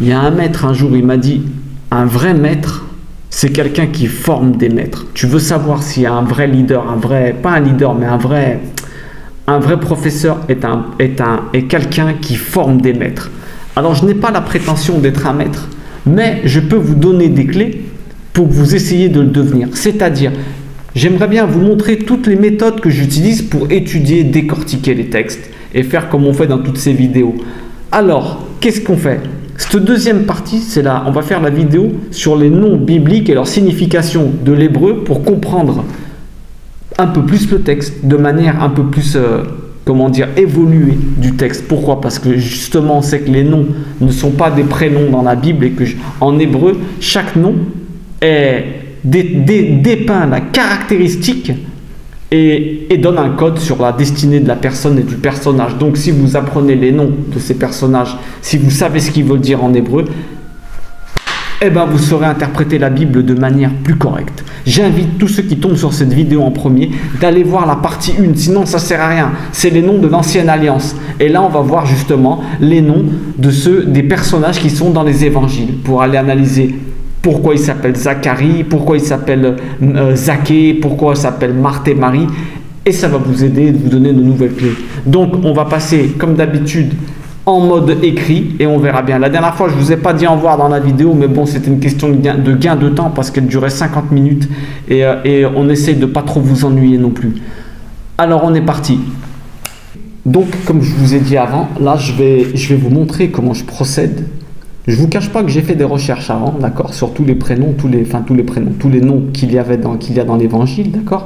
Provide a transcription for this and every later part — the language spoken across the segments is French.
Il y a un maître un jour, il m'a dit, un vrai maître, c'est quelqu'un qui forme des maîtres. Tu veux savoir s'il y a un vrai leader, pas un leader, mais un vrai professeur est quelqu'un qui forme des maîtres. Alors, je n'ai pas la prétention d'être un maître, mais je peux vous donner des clés pour que vous essayiez de le devenir. C'est-à-dire, j'aimerais bien vous montrer toutes les méthodes que j'utilise pour étudier, décortiquer les textes et faire comme on fait dans toutes ces vidéos. Alors, qu'est-ce qu'on fait? Cette deuxième partie, c'est là, on va faire la vidéo sur les noms bibliques et leur signification de l'hébreu pour comprendre un peu plus le texte, de manière un peu plus, comment dire, évoluée du texte. Pourquoi? Parce que justement, on sait que les noms ne sont pas des prénoms dans la Bible et que en hébreu, chaque nom dépeint la caractéristique et donne un code sur la destinée de la personne et du personnage. Donc si vous apprenez les noms de ces personnages, si vous savez ce qu'ils veulent dire en hébreu, eh ben vous saurez interpréter la Bible de manière plus correcte. J'invite tous ceux qui tombent sur cette vidéo en premier d'aller voir la partie 1, sinon ça ne sert à rien. C'est les noms de l'ancienne alliance. Et là on va voir justement les noms des personnages qui sont dans les évangiles pour aller analyser pourquoi il s'appelle Zacharie, pourquoi il s'appelle Zaché, pourquoi il s'appelle Marthe et Marie. Et ça va vous aider, vous donner de nouvelles clés. Donc, on va passer, comme d'habitude, en mode écrit et on verra bien. La dernière fois, je ne vous ai pas dit au revoir dans la vidéo, mais bon, c'était une question de gain de temps parce qu'elle durait 50 minutes et on essaye de ne pas trop vous ennuyer non plus. Alors, on est parti. Donc, comme je vous ai dit avant, là, je vais vous montrer comment je procède. Je ne vous cache pas que j'ai fait des recherches avant, d'accord, sur tous les prénoms, tous les noms qu'il y a dans l'évangile, d'accord.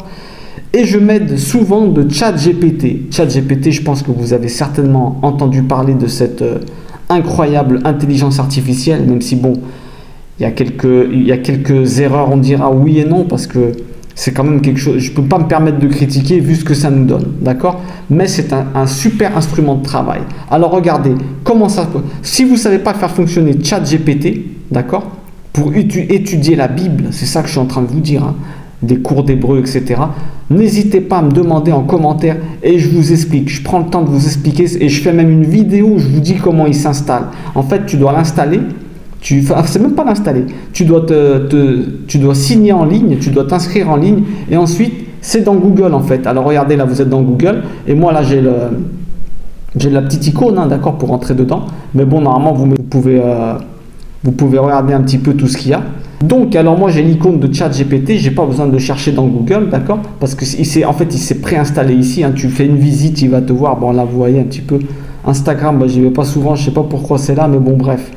Et je m'aide souvent de ChatGPT. ChatGPT, je pense que vous avez certainement entendu parler de cette incroyable intelligence artificielle, même si bon, il y a quelques erreurs, on dira oui et non, parce que c'est quand même quelque chose, je ne peux pas me permettre de critiquer vu ce que ça nous donne, d'accord? Mais c'est un super instrument de travail. Alors regardez, comment ça... Si vous ne savez pas faire fonctionner ChatGPT, d'accord? Pour étudier la Bible, c'est ça que je suis en train de vous dire, hein, des cours d'hébreu, etc. N'hésitez pas à me demander en commentaire et je vous explique. Je prends le temps de vous expliquer et je fais même une vidéo où je vous dis comment il s'installe. En fait, tu dois l'installer. C'est même pas l'installer, tu dois signer en ligne, tu dois t'inscrire en ligne et ensuite c'est dans Google en fait. Alors regardez, là vous êtes dans Google et moi là j'ai la petite icône, hein, d'accord, pour rentrer dedans, mais bon, normalement vous pouvez regarder un petit peu tout ce qu'il y a. Donc alors moi j'ai l'icône de ChatGPT, j'ai pas besoin de le chercher dans Google, d'accord, parce que en fait il s'est préinstallé ici, hein. Tu fais une visite, il va te voir. Bon là vous voyez un petit peu Instagram, bah, j'y vais pas souvent, je sais pas pourquoi c'est là, mais bon bref.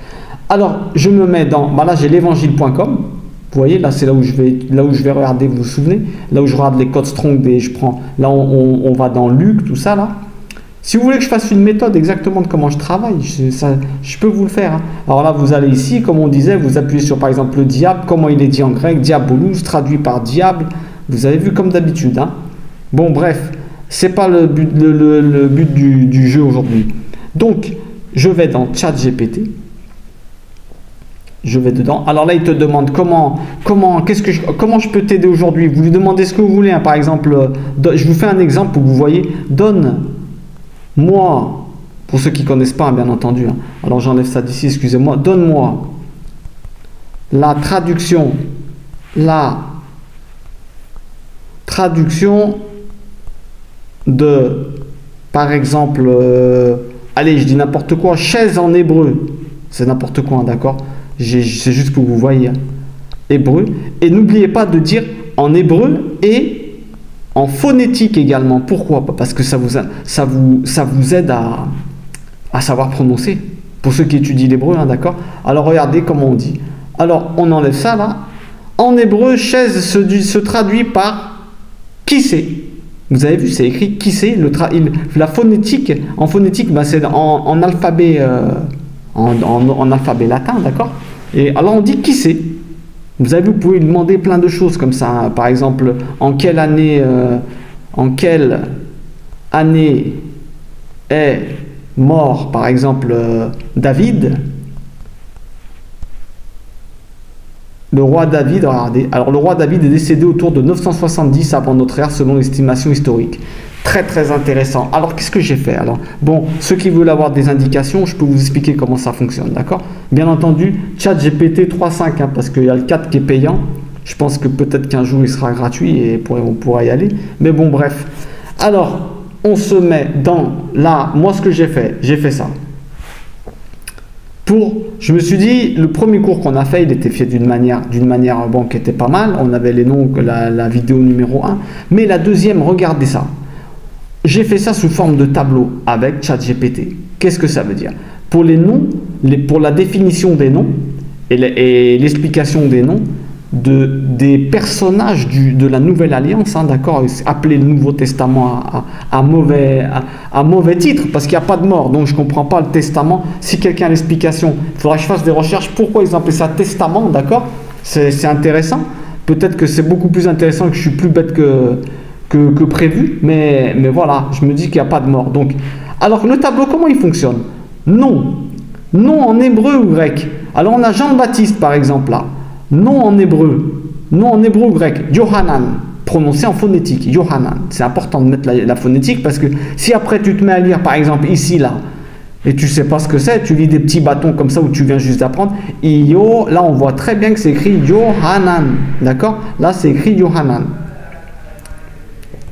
Alors, je me mets dans... Bah là, j'ai l'évangile.com. Vous voyez, là, c'est là où je vais regarder, vous vous souvenez? Là où je regarde les codes strong, là, on va dans Luc, tout ça, là. Si vous voulez que je fasse une méthode exactement de comment je travaille, je peux vous le faire. Hein. Alors là, vous allez ici, comme on disait, vous appuyez sur, par exemple, le diable, comment il est dit en grec, diabolus, traduit par diable. Vous avez vu comme d'habitude. Hein. Bon, bref, c'est pas le but du jeu aujourd'hui. Donc, je vais dans ChatGPT. Je vais dedans. Alors là, il te demande comment je peux t'aider aujourd'hui. Vous lui demandez ce que vous voulez. Hein. Par exemple, je vous fais un exemple où vous voyez, donne-moi, pour ceux qui ne connaissent pas, hein, bien entendu. Hein. Alors j'enlève ça d'ici, excusez-moi. Donne-moi la traduction de, par exemple, allez, je dis n'importe quoi, chaise en hébreu. C'est n'importe quoi, hein, d'accord? C'est juste pour que vous voyez, hein. Hébreu. Et n'oubliez pas de dire en hébreu et en phonétique également. Pourquoi? Parce que ça vous aide à savoir prononcer. Pour ceux qui étudient l'hébreu, hein, d'accord? Alors regardez comment on dit. Alors on enlève ça là. En hébreu, chaise se traduit par qui c'est. Vous avez vu, c'est écrit qui c'est. La phonétique, en phonétique, bah, c'est en alphabet. En alphabet latin, d'accord? Et alors on dit qui c'est. Vous avez vu, vous pouvez lui demander plein de choses comme ça. Hein. Par exemple, en quelle année est mort, par exemple, David? Le roi David, regardez. Alors le roi David est décédé autour de 970 avant notre ère selon l'estimation historique. Très très intéressant. Alors qu'est-ce que j'ai fait? Alors bon, ceux qui veulent avoir des indications, je peux vous expliquer comment ça fonctionne, d'accord? Bien entendu, ChatGPT 3.5, hein, parce qu'il y a le 4 qui est payant. Je pense que peut-être qu'un jour il sera gratuit et on pourra y aller. Mais bon, bref. Alors, on se met dans là. Moi, ce que j'ai fait ça. Je me suis dit, le premier cours qu'on a fait, il était fait d'une manière bon, qui était pas mal. On avait les noms, la vidéo numéro 1. Mais la deuxième, regardez ça. J'ai fait ça sous forme de tableau avec ChatGPT. Qu'est-ce que ça veut dire? Pour les noms, pour la définition des noms et l'explication des noms des personnages de la Nouvelle Alliance, hein, d'accord, appelé le Nouveau Testament à mauvais titre, parce qu'il n'y a pas de mort, donc je ne comprends pas le testament. Si quelqu'un a l'explication, il faudra que je fasse des recherches. Pourquoi ils ont appelé ça testament, d'accord? C'est intéressant. Peut-être que c'est beaucoup plus intéressant, que je suis plus bête que prévu, mais voilà, je me dis qu'il n'y a pas de mort. Donc, alors le tableau, comment il fonctionne? Nom en hébreu ou grec. Alors on a Jean-Baptiste par exemple là, nom en hébreu ou grec, Yohanan, prononcé en phonétique, Yohanan. C'est important de mettre la phonétique, parce que si après tu te mets à lire par exemple ici là, et tu sais pas ce que c'est, tu lis des petits bâtons comme ça où tu viens juste d'apprendre, là on voit très bien que c'est écrit Yohanan, d'accord? Là c'est écrit Yohanan.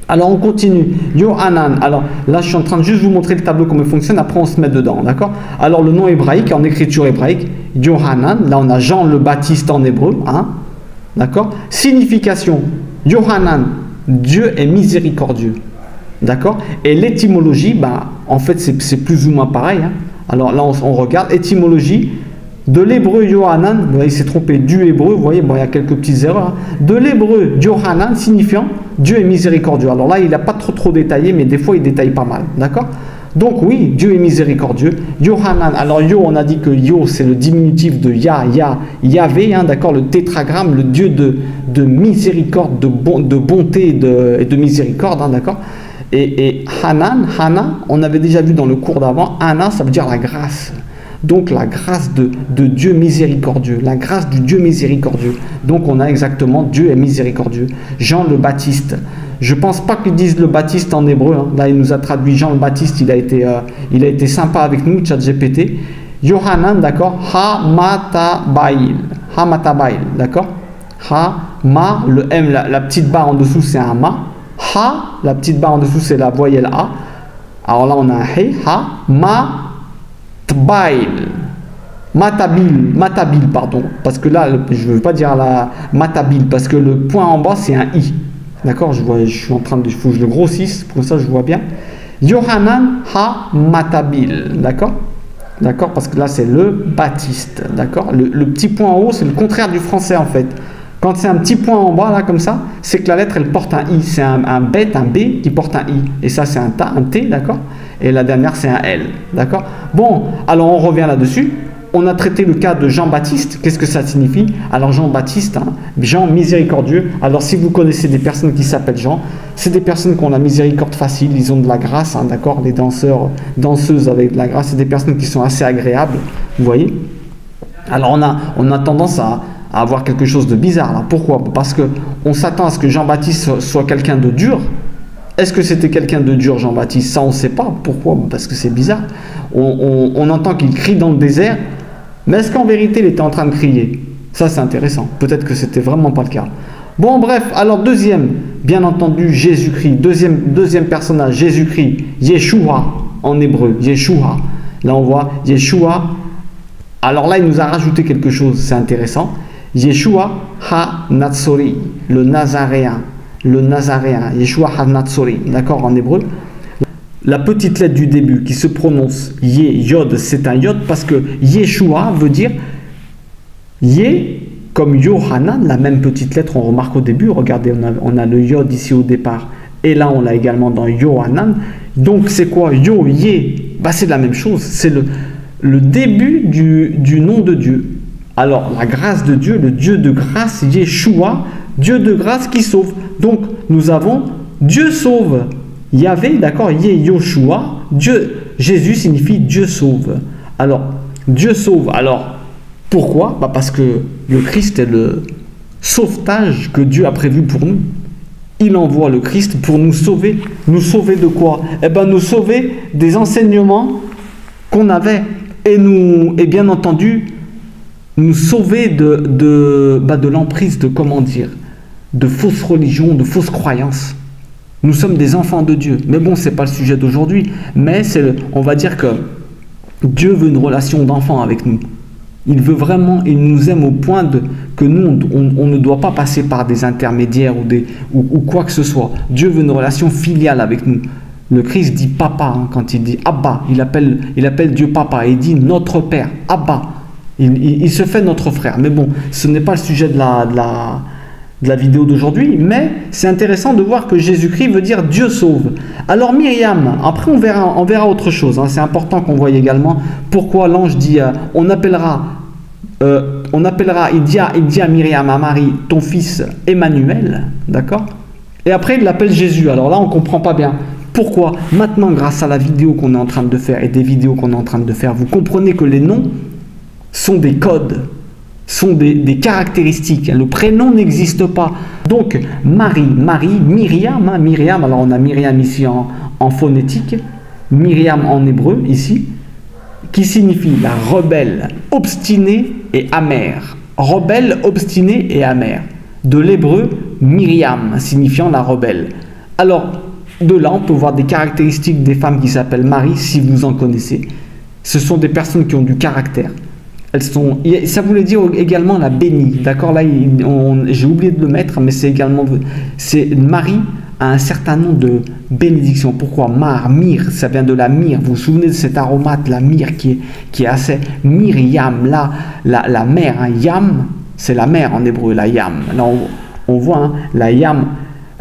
Alors on continue, Yohanan. Alors là je suis en train de juste vous montrer le tableau comment il fonctionne, après on se met dedans, d'accord? Alors le nom hébraïque, en écriture hébraïque, Yohanan, là on a Jean le Baptiste en hébreu, hein, d'accord? Signification, Yohanan, Dieu est miséricordieux, d'accord? Et l'étymologie, en fait c'est plus ou moins pareil, hein. Alors là on regarde, étymologie, de l'hébreu Yohanan, vous voyez, il s'est trompé du hébreu, vous voyez, bon, il y a quelques petites erreurs, hein. De l'hébreu Yohanan signifiant Dieu est miséricordieux. Alors là, il n'a pas trop détaillé, mais des fois, il détaille pas mal, d'accord? Donc oui, Dieu est miséricordieux. Yohanan, alors Yo, on a dit que Yo, c'est le diminutif de Yahvé, hein, d'accord? Le tétragramme, le Dieu de miséricorde, de bonté et de miséricorde, hein, d'accord? Et Hana, on avait déjà vu dans le cours d'avant, Hana, ça veut dire la grâce. Donc la grâce de Dieu miséricordieux, la grâce du Dieu miséricordieux. Donc on a exactement Dieu est miséricordieux. Jean le Baptiste. Je pense pas qu'ils disent le Baptiste en hébreu, hein. Là il nous a traduit Jean le Baptiste, il a été sympa avec nous, ChatGPT. Yohanan, d'accord, Hamatabail, d'accord. Le M, la petite barre en dessous c'est un ma. La petite barre en dessous c'est la voyelle A. Alors là on a un He, Matabil, pardon, parce que là, je ne veux pas dire la Matabil, parce que le point en bas, c'est un I. D'accord, je suis en train de, il faut que je le grossisse, pour ça je vois bien. Yohanan Matabil, d'accord? D'accord, parce que là, c'est le Baptiste, d'accord? Le petit point en haut, c'est le contraire du français, en fait. Quand c'est un petit point en bas, là, comme ça, c'est que la lettre, elle porte un I. C'est un B qui porte un I. Et ça, c'est un T, d'accord? Et la dernière, c'est un L, d'accord? Bon, alors on revient là-dessus. On a traité le cas de Jean-Baptiste. Qu'est-ce que ça signifie? Alors Jean-Baptiste, hein, Jean miséricordieux. Alors si vous connaissez des personnes qui s'appellent Jean, c'est des personnes qui ont la miséricorde facile, ils ont de la grâce, hein, d'accord? Les danseuses avec de la grâce, c'est des personnes qui sont assez agréables, vous voyez? Alors on a tendance à avoir quelque chose de bizarre là. Pourquoi? Parce qu'on s'attend à ce que Jean-Baptiste soit quelqu'un de dur. Est-ce que c'était quelqu'un de dur, Jean-Baptiste? Ça, on ne sait pas. Pourquoi? Parce que c'est bizarre. On entend qu'il crie dans le désert, mais est-ce qu'en vérité, il était en train de crier? Ça, c'est intéressant. Peut-être que c'était vraiment pas le cas. Bon, bref, alors deuxième, bien entendu, Jésus-Christ. Deuxième personnage, Jésus-Christ. Yeshua, en hébreu. Yeshua. Là, on voit Yeshua. Alors là, il nous a rajouté quelque chose, c'est intéressant. Yeshua ha-Natsori, le Nazaréen. Le Nazaréen, Yeshua ha-Natsori, d'accord, en hébreu. La petite lettre du début qui se prononce Yod, c'est un Yod parce que Yeshua veut dire Yé, comme Yohanan, la même petite lettre, on remarque au début, regardez, on a le Yod ici au départ, et là on l'a également dans Yohanan. Donc c'est quoi? Yo, Yé, c'est la même chose, c'est le début du nom de Dieu. Alors la grâce de Dieu, le Dieu de grâce, Yeshua, Dieu de grâce qui sauve. Donc nous avons Dieu sauve. Yahvé, d'accord, Yoshua, Dieu, Jésus signifie Dieu sauve. Alors, Dieu sauve. Alors, pourquoi? Parce que le Christ est le sauvetage que Dieu a prévu pour nous. il envoie le Christ pour nous sauver. Nous sauver de quoi? Eh bien, nous sauver des enseignements qu'on avait. Et bien entendu, nous sauver de l'emprise de, comment dire, de fausses religions, de fausses croyances. Nous sommes des enfants de Dieu. Mais bon, ce n'est pas le sujet d'aujourd'hui. Mais on va dire que Dieu veut une relation d'enfant avec nous. Il veut vraiment, il nous aime au point que nous, on ne doit pas passer par des intermédiaires ou quoi que ce soit. Dieu veut une relation filiale avec nous. Le Christ dit papa, hein, quand il dit Abba, il appelle Dieu papa et il dit notre Père, Abba. Il se fait notre frère. Mais bon, ce n'est pas le sujet de la vidéo d'aujourd'hui, mais c'est intéressant de voir que Jésus-Christ veut dire Dieu sauve. Alors Myriam, après on verra autre chose, hein. C'est important qu'on voie également pourquoi l'ange dit on appellera, il dit à Myriam, à Marie, ton fils Emmanuel, d'accord? Et après il l'appelle Jésus. Alors là on ne comprend pas bien. Pourquoi? Maintenant, grâce à la vidéo qu'on est en train de faire et des vidéos qu'on est en train de faire, vous comprenez que les noms sont des codes, sont des caractéristiques. Le prénom n'existe pas. Donc, Myriam, hein, Myriam, alors on a Myriam ici en phonétique, Myriam en hébreu ici, qui signifie la rebelle, obstinée et amère. Rebelle, obstinée et amère. De l'hébreu, Myriam, signifiant la rebelle. Alors, de là, on peut voir des caractéristiques des femmes qui s'appellent Marie, si vous en connaissez. Ce sont des personnes qui ont du caractère. Ça voulait dire également la bénie, d'accord? Là, j'ai oublié de le mettre, mais c'est également... Marie a un certain nombre de bénédictions. Pourquoi? Myrrhe, ça vient de la myrrhe. Vous vous souvenez de cet aromate, la myrrhe, qui est assez... Myriam, là, la mère, hein, Yam, c'est la mère en hébreu, la Yam. Là, on voit, hein, la Yam...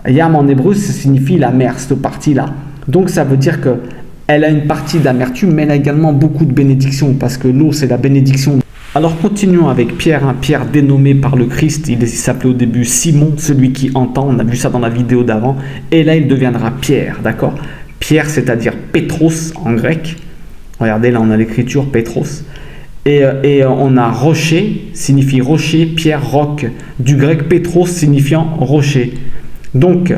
Yam en hébreu, ça signifie la mère, cette partie-là. Donc ça veut dire qu'elle a une partie d'amertume, mais elle a également beaucoup de bénédictions, parce que l'eau, c'est la bénédiction. Alors continuons avec Pierre, hein, Pierre dénommé par le Christ, il s'appelait au début Simon, celui qui entend, on a vu ça dans la vidéo d'avant, et là il deviendra Pierre, d'accord? Pierre, c'est-à-dire Pétros en grec. Regardez, là on a l'écriture Pétros. Et on a rocher, signifie rocher, pierre, roc, du grec Pétros signifiant rocher. Donc,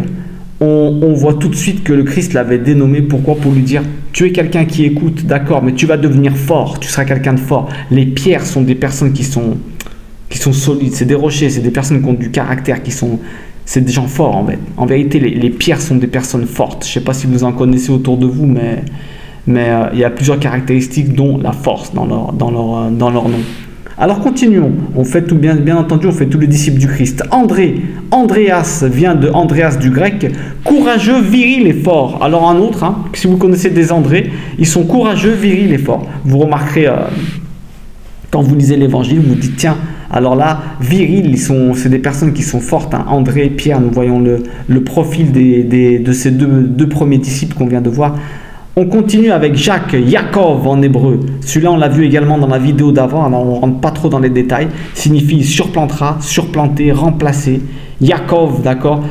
on voit tout de suite que le Christ l'avait dénommé. Pourquoi? Pour lui dire, tu es quelqu'un qui écoute, d'accord, mais tu vas devenir fort, tu seras quelqu'un de fort. Les pierres sont des personnes qui sont solides, c'est des rochers, c'est des personnes qui ont du caractère, c'est des gens forts en fait. En vérité, les pierres sont des personnes fortes. Je ne sais pas si vous en connaissez autour de vous, mais il y a plusieurs caractéristiques, dont la force dans leur nom. Alors continuons, on fait tout bien entendu, on fait tous les disciples du Christ. Andreas vient de Andreas du grec, courageux, viril et fort. Alors un autre, hein, si vous connaissez des André, ils sont courageux, viril et fort. Vous remarquerez, quand vous lisez l'évangile, vous dites tiens, alors là, viril, c'est des personnes qui sont fortes. Hein. André et Pierre, nous voyons le profil de ces deux premiers disciples qu'on vient de voir. On continue avec Jacques, Yaakov en hébreu. Celui-là, on l'a vu également dans la vidéo d'avant, alors on ne rentre pas trop dans les détails. Signifie surplantera, surplanter, remplacer. Yaakov, d'accord,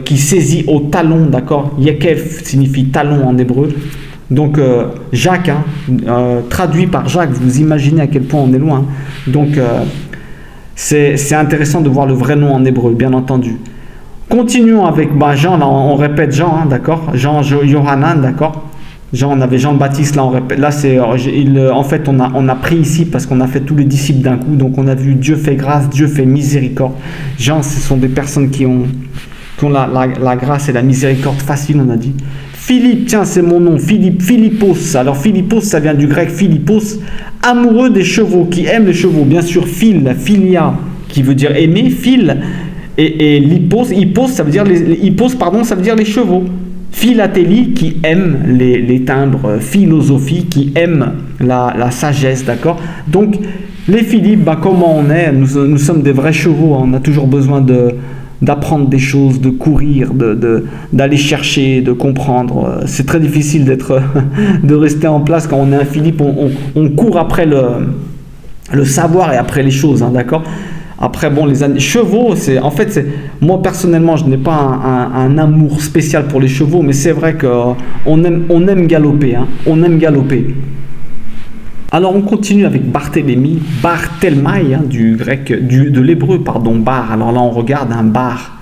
qui saisit au talon, d'accord. Yakev signifie talon en hébreu. Donc Jacques, hein, traduit par Jacques, vous imaginez à quel point on est loin. Donc c'est intéressant de voir le vrai nom en hébreu, bien entendu. Continuons avec Jean, là on répète Jean, hein, d'accord. Jean, Yohanan, d'accord. Jean, on avait Jean-Baptiste, là on répète. Là c'est, en fait on a pris ici parce qu'on a fait tous les disciples d'un coup. Donc on a vu Dieu fait grâce, Dieu fait miséricorde. Jean, ce sont des personnes qui ont la grâce et la miséricorde facile, on a dit. Philippe, tiens, c'est mon nom, Philippos. Alors Philippos, ça vient du grec Philippos, amoureux des chevaux, qui aime les chevaux. Bien sûr, philia, qui veut dire aimer, phil, et hippos, ça veut dire ça veut dire les chevaux. Philatélie, qui aime les timbres, philosophie, qui aime la sagesse, d'accord. Donc, les Philippes, comment on est, nous sommes des vrais chevaux, hein, on a toujours besoin d'apprendre des choses, de courir, d'aller chercher, de comprendre. C'est très difficile de rester en place quand on est un Philippe. On court après le savoir et après les choses, hein, d'accord. Après, bon, les chevaux, moi personnellement, je n'ai pas un amour spécial pour les chevaux, mais c'est vrai qu'on aime galoper, hein, on aime galoper. Alors on continue avec Barthélemy, Barthelmai, hein, du grec, de l'hébreu, pardon, bar. Alors là on regarde un bar,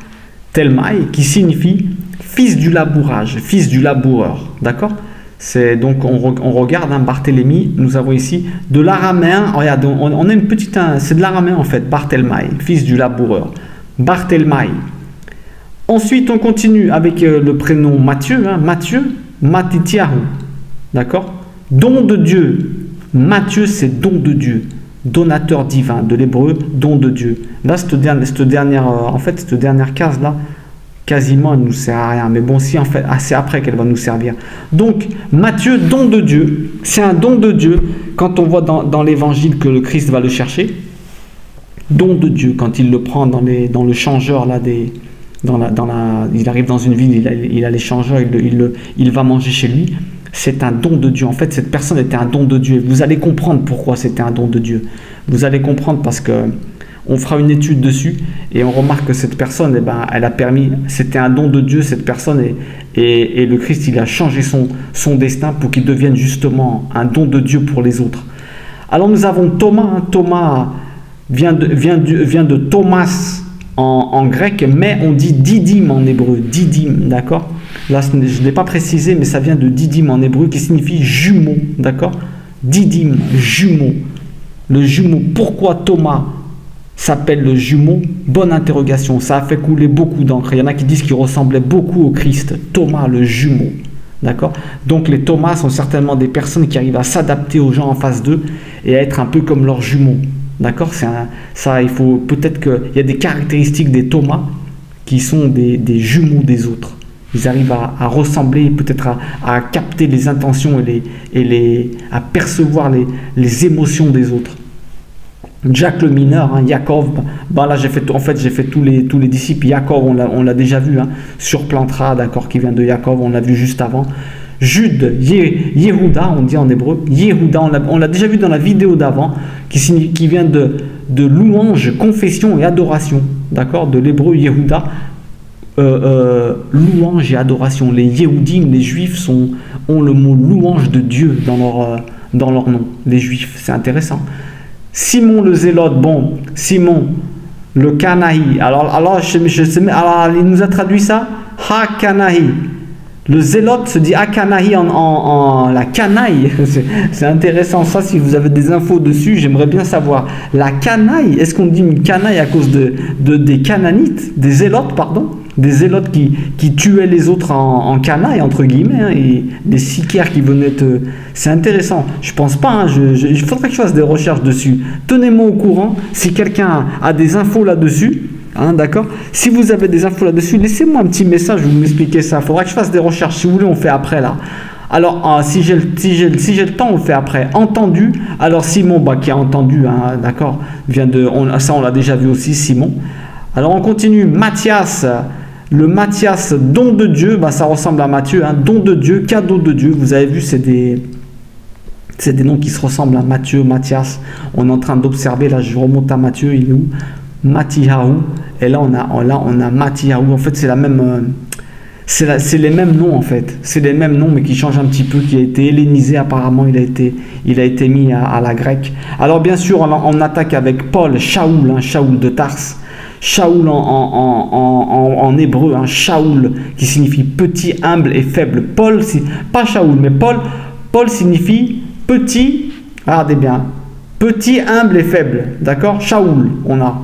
Telmaï, qui signifie fils du labourage, fils du laboureur. D'accord? C'est donc on regarde Barthélemy, nous avons ici de l'araméen. Regarde, on a une petite, c'est de l'araméen en fait, Barthélemy, fils du laboureur. Barthélemy. Ensuite, on continue avec le prénom Matthieu, Matthieu, Matityahu. D'accord? Don de Dieu. Matthieu, c'est don de Dieu. Donateur divin, de l'hébreu, don de Dieu. Là, cette dernière case-là, quasiment, elle ne nous sert à rien. Mais bon, si, en fait, c'est après qu'elle va nous servir. Donc, Matthieu, don de Dieu. C'est un don de Dieu. Quand on voit dans l'évangile que le Christ va le chercher, don de Dieu, quand il le prend dans le changeur, là, il arrive dans une ville, il a les changeurs, il va manger chez lui. C'est un don de Dieu. En fait, cette personne était un don de Dieu. Vous allez comprendre pourquoi c'était un don de Dieu. Vous allez comprendre parce que on fera une étude dessus et on remarque que cette personne, elle a permis, c'était un don de Dieu, cette personne, et le Christ, il a changé son destin pour qu'il devienne justement un don de Dieu pour les autres. Alors nous avons Thomas. Thomas vient de Thomas en grec, mais on dit didyme en hébreu. Didyme, d'accord? Là, je ne l'ai pas précisé, mais ça vient de didyme en hébreu qui signifie jumeau, d'accord? Didyme, jumeau. Le jumeau, pourquoi Thomas s'appelle le jumeau? Bonne interrogation, ça a fait couler beaucoup d'encre. Il y en a qui disent qu'il ressemblait beaucoup au Christ. Thomas, le jumeau, d'accord? Donc les Thomas sont certainement des personnes qui arrivent à s'adapter aux gens en face d'eux et à être un peu comme leurs jumeaux, d'accord? Il faut peut-être qu'il y a des caractéristiques des Thomas qui sont des jumeaux des autres. Ils arrivent à ressembler, peut-être à capter les intentions à percevoir les émotions des autres. Jacques le mineur, Jacob, là j'ai fait tous les disciples. Jacob, on l'a déjà vu, sur Plantra, d'accord, qui vient de Jacob, on l'a vu juste avant. Jude, Yehuda, on dit en hébreu, Yehuda, on l'a déjà vu dans la vidéo d'avant, qui vient de louange, confession et adoration, d'accord, de l'hébreu Yehuda. Louange et adoration. Les Yehudim, les Juifs ont le mot louange de Dieu dans leur nom. Les Juifs, c'est intéressant. Simon le Zélote, Simon le Canaï. Alors il nous a traduit ça, Ha-Canaï. Le Zélote se dit Ha-Canaï en la canaille. C'est intéressant ça, si vous avez des infos dessus, j'aimerais bien savoir. La canaille, est-ce qu'on dit une canaille à cause des Cananites, des Zélotes, pardon? Des zélotes qui tuaient les autres en canaille, entre guillemets, et des sicaires qui venaient te... C'est intéressant. Je pense pas, il faudrait que je fasse des recherches dessus. Tenez-moi au courant si quelqu'un a des infos là-dessus, d'accord? Si vous avez des infos là-dessus, laissez-moi un petit message, vous m'expliquez ça. Il faudra que je fasse des recherches. Si vous voulez, on fait après, là. Alors, si j'ai le temps, on le fait après. Entendu. Alors, Simon, qui a entendu, d'accord, ça, on l'a déjà vu aussi, Simon. Alors, on continue. Matthias. Le Matthias, don de Dieu, ça ressemble à Matthieu, don de Dieu, cadeau de Dieu. Vous avez vu, c'est des noms qui se ressemblent à Matthieu, Matthias. On est en train d'observer, là je remonte à Matthieu, il est où? Mathiyahu. Et là on a Mathiyahu. En fait, c'est les mêmes noms en fait. C'est les mêmes noms mais qui changent un petit peu, qui a été hellénisé apparemment, il a été mis à la grecque. Alors bien sûr, on attaque avec Paul, Shaoul, Shaoul de Tarse. Shaoul en hébreu, Shaoul qui signifie petit, humble et faible. Paul, pas Shaoul, mais Paul signifie petit, regardez bien, petit, humble et faible. D'accord? Shaoul, on a.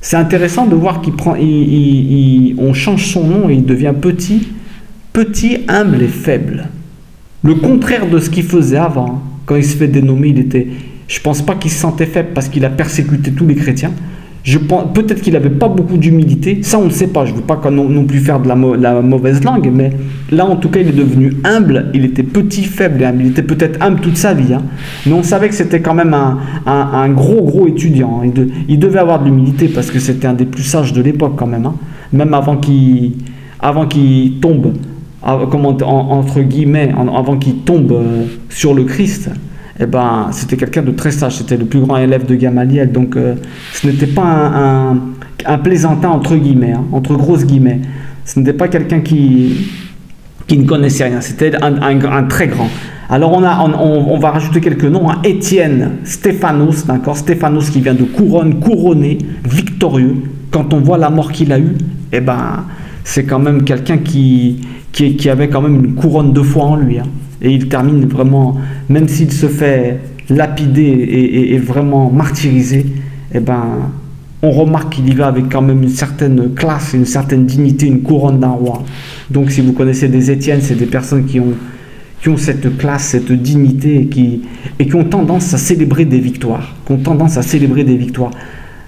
C'est intéressant de voir on change son nom et il devient petit, humble et faible. Le contraire de ce qu'il faisait avant. Quand il se fait dénommer, je pense pas qu'il se sentait faible parce qu'il a persécuté tous les chrétiens. Peut-être qu'il n'avait pas beaucoup d'humilité, ça on ne sait pas, je ne veux pas non plus faire de la mauvaise langue, mais là en tout cas il est devenu humble, il était petit, faible et humble, il était peut-être humble toute sa vie, mais on savait que c'était quand même un gros étudiant, il devait avoir de l'humilité parce que c'était un des plus sages de l'époque quand même, même avant qu'il tombe, entre guillemets, avant qu'il tombe sur le Christ. C'était quelqu'un de très sage, c'était le plus grand élève de Gamaliel, donc ce n'était pas un plaisantin entre guillemets, entre grosses guillemets. Ce n'était pas quelqu'un qui ne connaissait rien, c'était un très grand. Alors on va rajouter quelques noms, Étienne, Stéphanos, d'accord, Stéphanos qui vient de couronne, couronné, victorieux. Quand on voit la mort qu'il a eue, eh ben, c'est quand même quelqu'un qui avait quand même une couronne de foi en lui. Hein. Et il termine vraiment, même s'il se fait lapider et vraiment martyriser, eh ben, on remarque qu'il y va avec quand même une certaine classe, une certaine dignité, une couronne d'un roi. Donc si vous connaissez des Étienne, c'est des personnes qui ont cette classe, cette dignité et qui ont tendance à célébrer des victoires.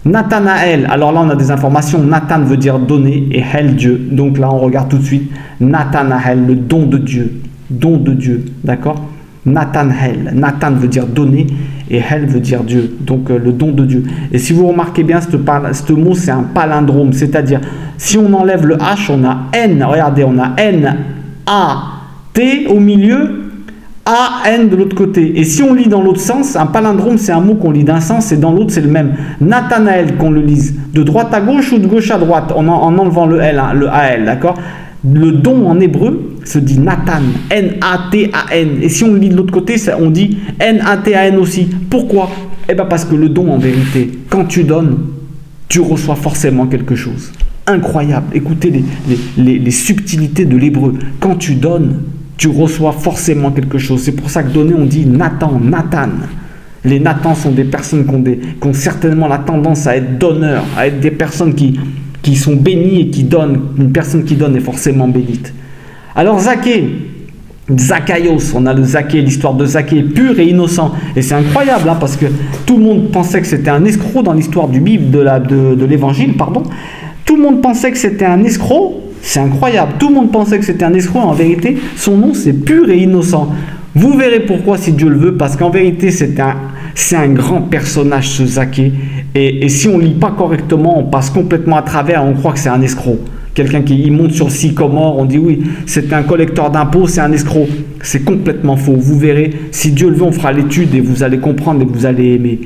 Nathanaël, alors là on a des informations, Nathan veut dire donner et Hel Dieu. Donc là on regarde tout de suite Nathanaël, le don de Dieu, d'accord? Nathanaël, Nathan veut dire donner et Hel veut dire Dieu, donc le don de Dieu. Et si vous remarquez bien, ce mot c'est un palindrome, c'est-à-dire si on enlève le H, on a N, regardez, on a N, A, T au milieu, A, N de l'autre côté. Et si on lit dans l'autre sens, un palindrome c'est un mot qu'on lit d'un sens et dans l'autre c'est le même. Nathanaël, qu'on le lise de droite à gauche ou de gauche à droite, en enlevant le L, hein, le AL, d'accord? Le don en hébreu se dit Nathan, N-A-T-A-N. Et si on le lit de l'autre côté, on dit N-A-T-A-N aussi. Pourquoi? Eh bien parce que le don en vérité, quand tu donnes, tu reçois forcément quelque chose. Incroyable. Écoutez les subtilités de l'hébreu. Quand tu donnes, tu reçois forcément quelque chose. C'est pour ça que donner, on dit Nathan. Les Nathans sont des personnes qui ont certainement la tendance à être donneurs, à être des personnes qui sont bénies et qui donnent. Une personne qui donne est forcément bénite. Alors Zachaios, on a le Zaché, l'histoire de Zaché, pur et innocent. Et c'est incroyable, hein, parce que tout le monde pensait que c'était un escroc dans l'histoire du Bible, de l'évangile, pardon. Tout le monde pensait que c'était un escroc. C'est incroyable. Tout le monde pensait que c'était un escroc. En vérité, son nom, c'est pur et innocent. Vous verrez pourquoi, si Dieu le veut, parce qu'en vérité, c'est un grand personnage, ce Zaché. Et si on ne lit pas correctement, on passe complètement à travers, on croit que c'est un escroc. Quelqu'un qui monte sur le sycomore, on dit oui, c'est un collecteur d'impôts, c'est un escroc. C'est complètement faux. Vous verrez, si Dieu le veut, on fera l'étude et vous allez comprendre et vous allez aimer.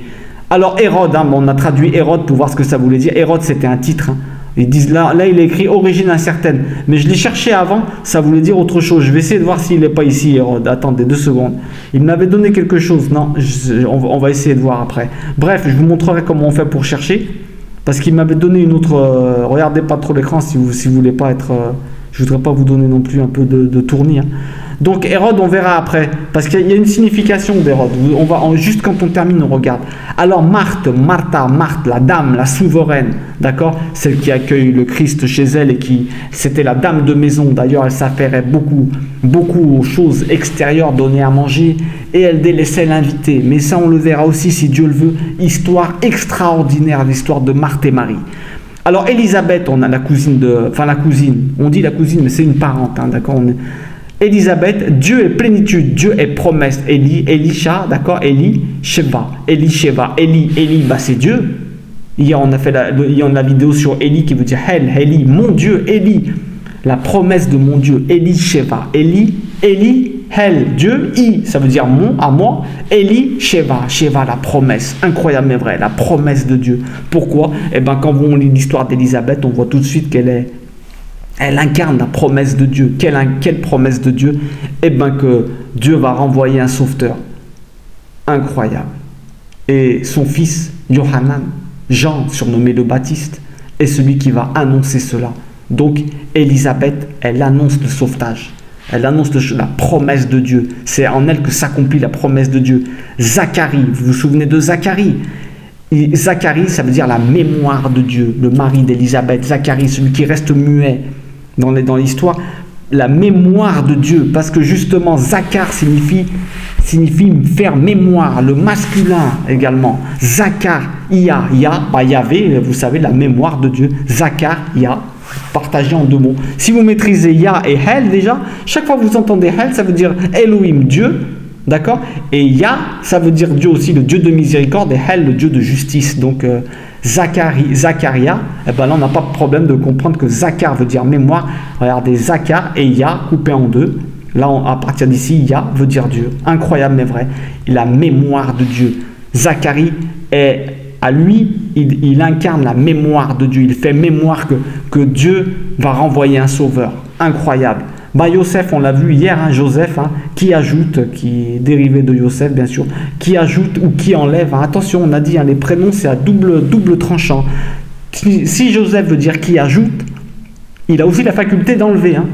Alors Hérode, hein, on a traduit Hérode pour voir ce que ça voulait dire. Hérode, c'était un titre. Hein. Ils disent là, il est écrit origine incertaine. Mais je l'ai cherché avant, ça voulait dire autre chose. Je vais essayer de voir s'il n'est pas ici, Hérode. Attendez 2 secondes. Il m'avait donné quelque chose. Non, on va essayer de voir après. Bref, je vous montrerai comment on fait pour chercher. Parce qu'il m'avait donné une autre... regardez pas trop l'écran si vous voulez pas être... je voudrais pas vous donner non plus un peu de tournis. Hein. Donc Hérode, on verra après. Parce qu'il y a une signification d'Hérode. Juste quand on termine, on regarde. Alors Marthe, la dame, la souveraine, d'accord? Celle qui accueille le Christ chez elle et c'était la dame de maison. D'ailleurs, elle s'affairait beaucoup aux choses extérieures données à manger. Et elle délaissait l'invité. Mais ça, on le verra aussi si Dieu le veut. Histoire extraordinaire, l'histoire de Marthe et Marie. Alors Élisabeth, on a la cousine on dit la cousine, mais c'est une parente, hein, d'accord? Élisabeth, Dieu est plénitude, Dieu est promesse. Elisha, d'accord? Eli, Sheva, bah c'est Dieu. Hier, on a fait la vidéo sur Eli qui veut dire Eli, mon Dieu, Eli, la promesse de mon Dieu. Eli, Sheva, Eli, Hel, Dieu, ça veut dire mon, à moi. Eli, Sheva, la promesse. Incroyable mais vrai, la promesse de Dieu. Pourquoi? Eh bien, quand on lit l'histoire d'Élisabeth, on voit tout de suite elle incarne la promesse de Dieu. Quelle promesse de Dieu? Eh bien que Dieu va renvoyer un sauveteur. Incroyable. Et son fils, Yohanan, Jean, surnommé le Baptiste, est celui qui va annoncer cela. Donc, Élisabeth, elle annonce le sauvetage. Elle annonce la promesse de Dieu. C'est en elle que s'accomplit la promesse de Dieu. Zacharie, vous vous souvenez de Zacharie? Zacharie, ça veut dire la mémoire de Dieu, le mari d'Élisabeth. Zacharie, celui qui reste muet dans l'histoire, la mémoire de Dieu, parce que justement Zachar signifie faire mémoire, le masculin également. Zachar, Yahvé, vous savez, la mémoire de Dieu. Zachar, partagé en 2 mots. Si vous maîtrisez Yah et Hel déjà, chaque fois que vous entendez Hel, ça veut dire Elohim, Dieu. D'accord? Et Yah, ça veut dire Dieu aussi, le Dieu de miséricorde, et Hel, le Dieu de justice. Donc, Zacharia, eh ben là, on n'a pas de problème de comprendre que Zachar veut dire mémoire. Regardez, Zachar et Yah coupés en 2. Là, à partir d'ici, Yah veut dire Dieu. Incroyable, mais vrai. La mémoire de Dieu. Zacharie est... À lui, il incarne la mémoire de Dieu. Il fait mémoire que Dieu va renvoyer un sauveur. Incroyable. Bah, Yosef, on l'a vu hier, hein, Joseph, hein, qui ajoute, qui est dérivé de Yosef, bien sûr, qui ajoute ou qui enlève. Hein. Attention, on a dit, hein, les prénoms, c'est à double tranchant. Si Joseph veut dire qui ajoute, Il a aussi la faculté d'enlever. Hein.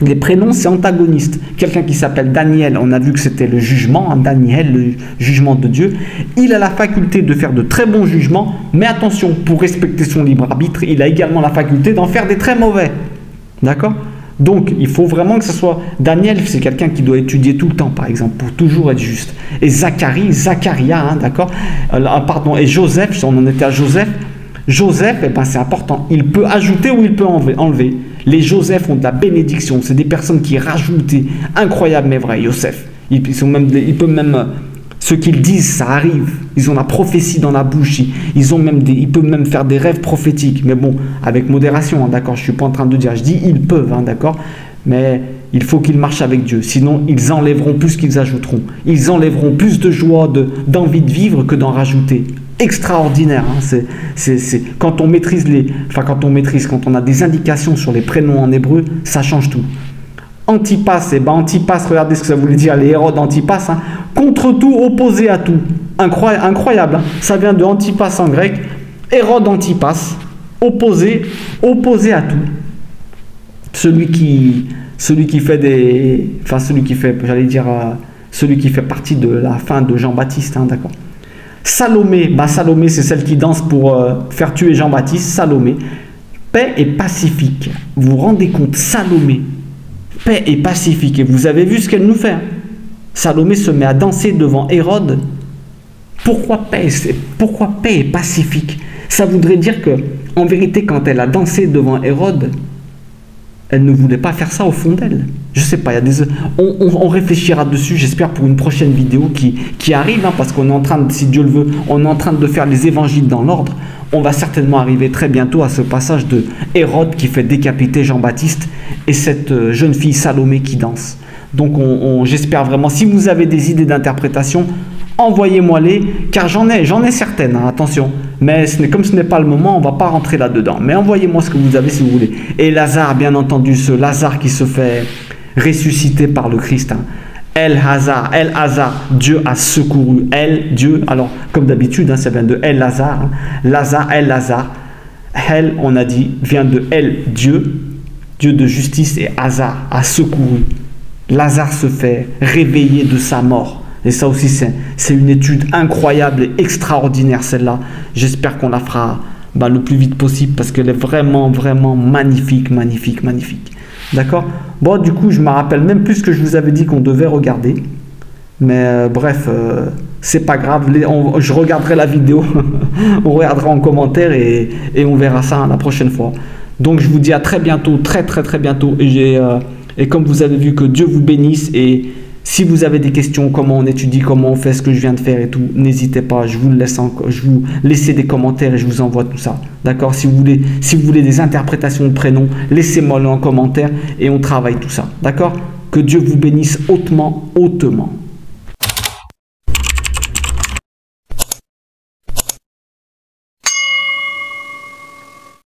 Les prénoms, c'est antagoniste. Quelqu'un qui s'appelle Daniel, on a vu que c'était le jugement, hein, Daniel, le jugement de Dieu. Il a la faculté de faire de très bons jugements, mais attention, pour respecter son libre arbitre, il a également la faculté d'en faire des très mauvais. D'accord? Donc, il faut vraiment que ce soit... Daniel, c'est quelqu'un qui doit étudier tout le temps, par exemple, pour toujours être juste. Et Zacharia, hein, d'accord? Pardon, et Joseph, on en était à Joseph. Joseph, eh ben, c'est important. Il peut ajouter ou il peut enlever. Les Joseph ont de la bénédiction. C'est des personnes qui rajoutent. Incroyable, mais vrai, Joseph. Ils peuvent même... Ce qu'ils disent, ça arrive. Ils ont la prophétie dans la bouche. Ils peuvent même faire des rêves prophétiques. Mais bon, avec modération, hein, d'accord? Je ne suis pas en train de dire. Je dis ils peuvent, hein, d'accord? Mais il faut qu'ils marchent avec Dieu. Sinon, ils enlèveront plus qu'ils ajouteront. Ils enlèveront plus de joie, d'envie de vivre que d'en rajouter. Extraordinaire. Hein? Quand on maîtrise quand on a des indications sur les prénoms en hébreu, ça change tout. Antipas, Antipas, regardez ce que ça voulait dire, les Hérodes Antipas, hein, contre tout, opposé à tout. Incroyable, hein, ça vient de Antipas en grec, Hérode Antipas, opposé à tout. Celui qui fait partie de la fin de Jean-Baptiste, hein, d'accord. Salomé, Salomé c'est celle qui danse pour faire tuer Jean-Baptiste, Salomé. Paix et pacifique, vous vous rendez compte, Salomé. Paix et pacifique. Et vous avez vu ce qu'elle nous fait. Salomé se met à danser devant Hérode. Pourquoi paix et pacifique? Ça voudrait dire que, en vérité, quand elle a dansé devant Hérode, elle ne voulait pas faire ça au fond d'elle. Je sais pas, on réfléchira dessus, j'espère, pour une prochaine vidéo qui arrive, hein, parce qu'on est en train de, si Dieu le veut, on est en train de faire les évangiles dans l'ordre. On va certainement arriver très bientôt à ce passage de Hérode qui fait décapiter Jean-Baptiste et cette jeune fille Salomé qui danse. Donc j'espère vraiment, si vous avez des idées d'interprétation, envoyez-moi-les, car j'en ai certaines, hein, attention. Mais comme ce n'est pas le moment, on ne va pas rentrer là-dedans. Mais envoyez-moi ce que vous avez si vous voulez. Et Lazare, bien entendu, ce Lazare qui se fait ressusciter par le Christ. Hein. El-Hazar, Dieu a secouru. Dieu, alors comme d'habitude, hein, ça vient de El-Lazare. Hein. El-Lazare. El, on a dit, vient de El, Dieu de justice, et Hazar, a secouru. Lazare se fait réveiller de sa mort. Et ça aussi, c'est une étude incroyable et extraordinaire, celle-là. J'espère qu'on la fera le plus vite possible parce qu'elle est vraiment, vraiment magnifique. D'accord? Bon, du coup, je me rappelle même plus ce que je vous avais dit qu'on devait regarder. Mais bref, c'est pas grave. Je regarderai la vidéo. On regardera en commentaire et on verra ça la prochaine fois. Donc, je vous dis à très bientôt, très bientôt. Et comme vous avez vu, que Dieu vous bénisse. Et si vous avez des questions, comment on étudie, comment on fait ce que je viens de faire et tout, n'hésitez pas, je vous laisse des commentaires et je vous envoie tout ça. D'accord? Si vous voulez des interprétations de prénoms, laissez-moi-le en commentaire et on travaille tout ça. D'accord? Que Dieu vous bénisse hautement.